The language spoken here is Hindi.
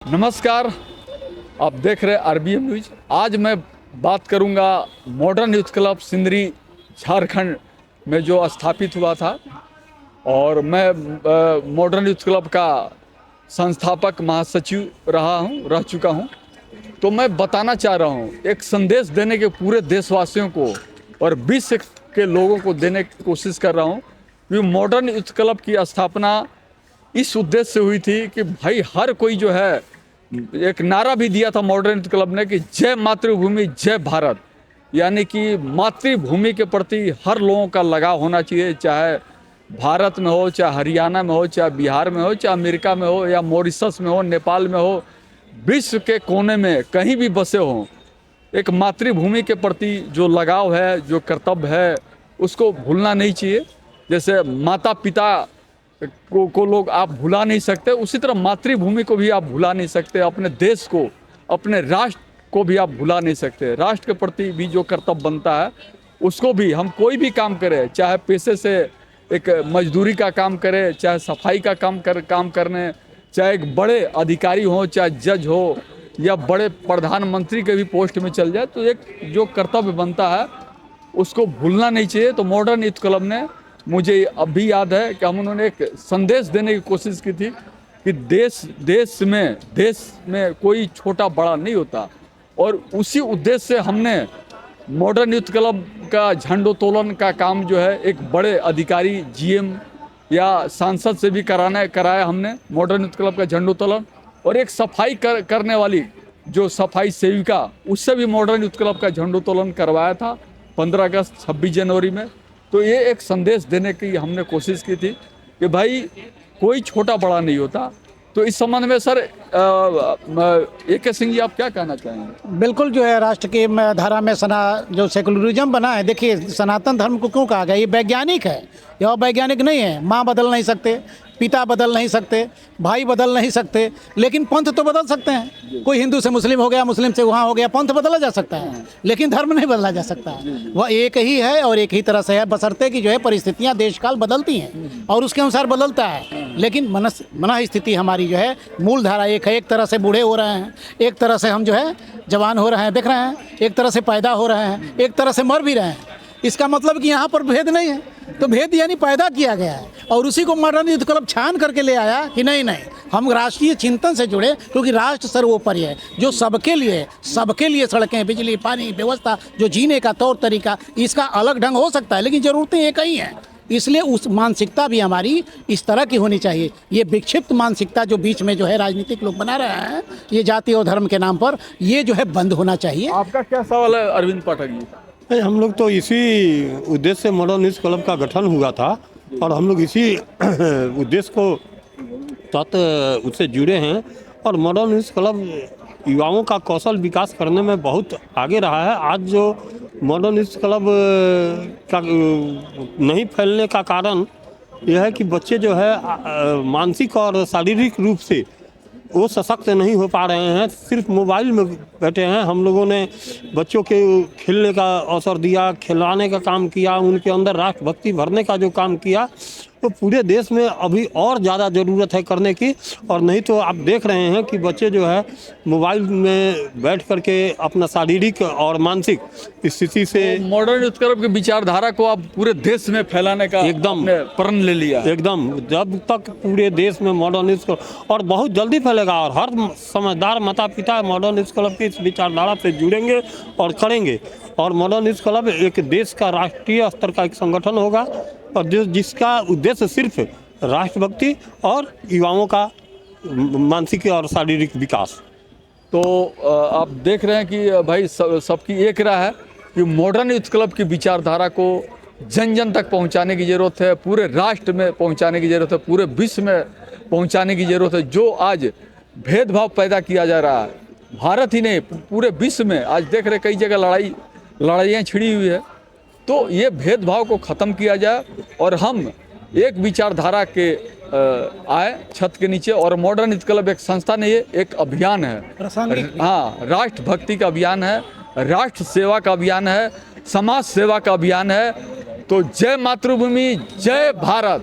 नमस्कार, आप देख रहे हैं आरबीएम न्यूज। आज मैं बात करूंगा modern youth club Sindri Jharkhand में जो स्थापित हुआ था। और मैं मॉडर्न यूथ क्लब का संस्थापक महासचिव रह चुका हूं। तो मैं बताना चाह रहा हूं, एक संदेश देने के पूरे देशवासियों को और विश्व के लोगों को देने की कोशिश कर रहा हूं कि मॉडर्न यूथ क्लब की स्थापना इस उद्देश्य से हुई थी कि भाई हर कोई जो है, एक नारा भी दिया था मॉडर्न यूथ क्लब ने कि जय मातृभूमि जय भारत, यानी कि मातृभूमि के प्रति हर लोगों का लगाव होना चाहिए, चाहे भारत में हो, चाहे हरियाणा में हो, चाहे बिहार में हो, चाहे अमेरिका में हो, या मॉरिशस में हो, नेपाल में हो, विश्व के कोने में कहीं भी बसे हों, एक मातृभूमि के प्रति जो लगाव है, जो कर्तव्य है, उसको भूलना नहीं चाहिए। जैसे माता पिता को लोग आप भुला नहीं सकते, उसी तरह मातृभूमि को भी आप भुला नहीं सकते, अपने देश को, अपने राष्ट्र को भी आप भुला नहीं सकते। राष्ट्र के प्रति भी जो कर्तव्य बनता है उसको भी, हम कोई भी काम करें, चाहे पेशे से एक मजदूरी का काम करें, चाहे सफाई का काम करने, चाहे एक बड़े अधिकारी हो, चाहे जज हो, या बड़े प्रधानमंत्री के भी पोस्ट में चल जाए, तो एक जो कर्तव्य बनता है उसको भूलना नहीं चाहिए। तो मॉडर्न यूथ क्लब ने, मुझे अभी याद है कि हम उन्होंने एक संदेश देने की कोशिश की थी कि देश में कोई छोटा बड़ा नहीं होता। और उसी उद्देश्य से हमने मॉडर्न यूथ क्लब का झंडोत्तोलन का काम जो है, एक बड़े अधिकारी जीएम या सांसद से भी कराया हमने मॉडर्न यूथ क्लब का झंडोत्तोलन। और एक सफाई करने वाली जो सफाई सेविका, उससे भी मॉडर्न यूथ क्लब का झंडोत्तोलन करवाया था 15 अगस्त 26 जनवरी में। तो ये एक संदेश देने की हमने कोशिश की थी कि भाई कोई छोटा बड़ा नहीं होता। तो इस संबंध में सर AK सिंह जी, आप क्या कहना चाहेंगे? बिल्कुल, जो है राष्ट्र की धारा में जो सेकुलरिज्म बना है, देखिए सनातन धर्म को क्यों कहा गया? ये वैज्ञानिक है, यह वैज्ञानिक नहीं है। माँ बदल नहीं सकते, पिता बदल नहीं सकते, भाई बदल नहीं सकते, लेकिन पंथ तो बदल सकते हैं। कोई हिंदू से मुस्लिम हो गया, मुस्लिम से वहाँ हो गया, पंथ बदला जा सकता है, लेकिन धर्म नहीं बदला जा सकता। वह एक ही है और एक ही तरह से है, बशर्ते कि जो है परिस्थितियाँ देश काल बदलती हैं और उसके अनुसार बदलता है। लेकिन मन स्थिति हमारी जो है, मूल धारा एक है। एक तरह से बूढ़े हो रहे हैं, एक तरह से हम जो है जवान हो रहे हैं, देख रहे हैं, एक तरह से पैदा हो रहे हैं, एक तरह से मर भी रहे हैं। इसका मतलब कि यहाँ पर भेद नहीं है, तो भेद यानी पैदा किया गया है। और उसी को मॉडर्न यूथ क्लब छान करके ले आया कि नहीं, हम राष्ट्रीय चिंतन से जुड़े, क्योंकि राष्ट्र सर्वोपरि है, जो सबके लिए सड़कें, बिजली, पानी, व्यवस्था, जो जीने का तौर तरीका, इसका अलग ढंग हो सकता है, लेकिन ज़रूरतें एक ही हैं। इसलिए उस मानसिकता भी हमारी इस तरह की होनी चाहिए। ये विक्षिप्त मानसिकता जो बीच में जो है राजनीतिक लोग बना रहे हैं, ये जाति और धर्म के नाम पर, ये जो है बंद होना चाहिए। आपका क्या सवाल है अरविंद पाठक जी? हम लोग तो इसी उद्देश्य से मॉडर्न यूथ क्लब का गठन हुआ था और हम लोग इसी उद्देश्य को तहत उससे जुड़े हैं। और मॉडर्न यूथ क्लब युवाओं का कौशल विकास करने में बहुत आगे रहा है। आज जो मॉडर्न यूथ क्लब का नहीं फैलने का कारण यह है कि बच्चे जो है मानसिक और शारीरिक रूप से वो सशक्त नहीं हो पा रहे हैं, सिर्फ मोबाइल में बैठे हैं। हम लोगों ने बच्चों के खेलने का अवसर दिया, खिलाने का काम किया, उनके अंदर राष्ट्रभक्ति भरने का जो काम किया, तो पूरे देश में अभी और ज़्यादा ज़रूरत है करने की। और नहीं तो आप देख रहे हैं कि बच्चे जो है मोबाइल में बैठ करके अपना शारीरिक और मानसिक स्थिति से मॉडर्न यूथ क्लब की विचारधारा को आप पूरे देश में फैलाने का एकदम प्रण ले लिया। एकदम, जब तक पूरे देश में मॉडर्न यूथ क्लब, और बहुत जल्दी फैलेगा, और हर समझदार माता पिता मॉडर्न यूथ क्लब की इस विचारधारा से जुड़ेंगे और करेंगे। और मॉडर्न यूथ क्लब एक देश का राष्ट्रीय स्तर का एक संगठन होगा, और जिसका उद्देश्य सिर्फ राष्ट्रभक्ति और युवाओं का मानसिक और शारीरिक विकास। तो आप देख रहे हैं कि भाई सबकी एक राय है कि मॉडर्न यूथ क्लब की विचारधारा को जन जन तक पहुंचाने की ज़रूरत है, पूरे राष्ट्र में पहुंचाने की ज़रूरत है, पूरे विश्व में पहुंचाने की ज़रूरत है। जो आज भेदभाव पैदा किया जा रहा है, भारत ही नहीं पूरे विश्व में, आज देख रहे कई जगह लड़ाइयाँ छिड़ी हुई है। तो ये भेदभाव को ख़त्म किया जाए और हम एक विचारधारा के आए छत के नीचे। और मॉडर्न यूथ क्लब एक संस्था नहीं है, एक अभियान है। हाँ, राष्ट्रभक्ति का अभियान है, राष्ट्र सेवा का अभियान है, समाज सेवा का अभियान है। तो जय मातृभूमि जय भारत।